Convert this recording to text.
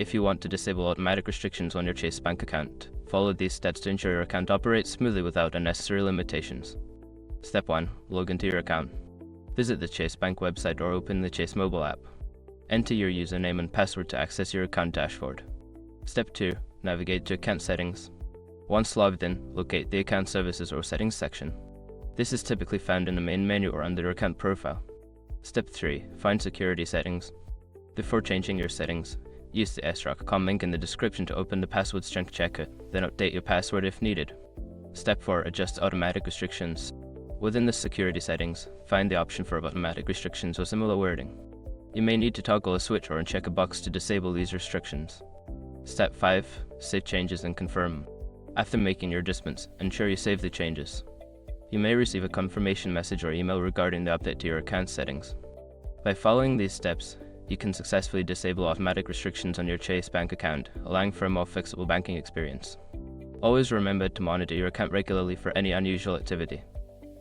If you want to disable automatic restrictions on your Chase Bank account, follow these steps to ensure your account operates smoothly without unnecessary limitations. Step 1. Log into your account. Visit the Chase Bank website or open the Chase mobile app. Enter your username and password to access your account dashboard. Step 2. Navigate to Account Settings. Once logged in, locate the Account Services or Settings section. This is typically found in the main menu or under your account profile. Step 3. Find Security Settings. Before changing your settings, use the sroc.com link in the description to open the password strength checker, then update your password if needed. Step 4. Adjust automatic restrictions. Within the security settings, find the option for automatic restrictions or similar wording. You may need to toggle a switch or uncheck a box to disable these restrictions. Step 5. Save changes and confirm. After making your adjustments, ensure you save the changes. You may receive a confirmation message or email regarding the update to your account settings. By following these steps, you can successfully disable automatic restrictions on your Chase Bank account, allowing for a more flexible banking experience. Always remember to monitor your account regularly for any unusual activity.